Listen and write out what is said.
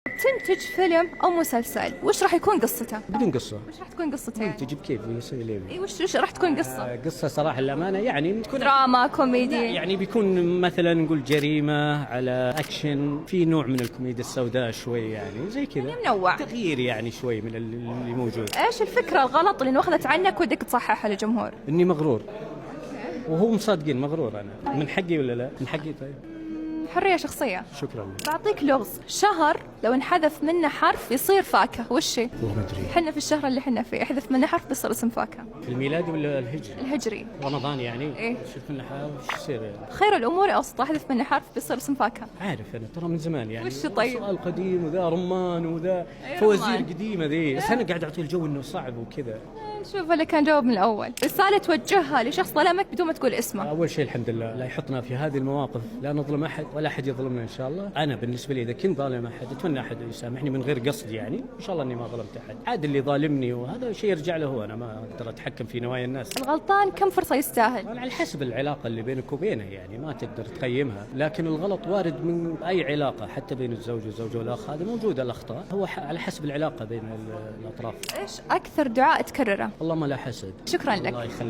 تنتج فيلم أو مسلسل، وش راح يكون قصته؟ بدون قصة. وش راح تكون قصته يعني؟ تجيب كيف يصير ليه؟ إي وش راح تكون قصة؟ قصة صراحة الأمانة يعني تكون دراما، كوميدي؟ يعني بيكون مثلا نقول جريمة على أكشن، في نوع من الكوميديا السوداء شوي يعني زي كذا، منوع. تغيير يعني شوي من اللي موجود. إيش الفكرة الغلط اللي انأخذت عنك ودك تصححها للجمهور؟ إني مغرور، وهو مصدقين مغرور أنا. من حقي ولا لا؟ من حقي. طيب حرية شخصية. شكرا لك. بعطيك لغز، شهر لو انحذف منه حرف يصير فاكهة، وش هي؟ والله ما أدري. حنا في الشهر اللي حنا فيه احذف منه حرف بيصير اسم فاكهة. الميلادي ولا الهجري؟ الهجري. رمضان يعني. إيه. شوف من وش يصير يعني؟ خير الأمور أوسط، احذف منه حرف بيصير اسم فاكهة. عارف أنا ترى من زمان يعني. وش طيب؟ سؤال قديم وذا رمان وذا أي فوازير رمان. قديمة ذي، بس أنا قاعد أعطي الجو إنه صعب وكذا. شوف اللي كان جاوب من الأول، رسالة توجهها لشخص ظلمك بدون ما تقول اسمه. أول شيء الحمد لله لا يحطنا في هذه المواقف، لا نظلم أحد ولا أحد يظلمنا إن شاء الله. أنا بالنسبة لي إذا كنت ظالم أحد أتمنى أحد يسامحني من غير قصد يعني، إن شاء الله إني ما ظلمت أحد. عاد اللي ظالمني وهذا شيء يرجع له هو، أنا ما أقدر أتحكم في نوايا الناس. الغلطان كم فرصة يستاهل؟ على حسب العلاقة اللي بينك وبينه يعني، ما تقدر تقيمها، لكن الغلط وارد من أي علاقة حتى بين الزوج والزوجة والأخ، هذا موجودة الأخطاء، هو على حسب العلاقة بين الأطراف. إيش أكثر دعاء تكرره؟ اللهم لا حسد. شكرا لك. الله يخليك.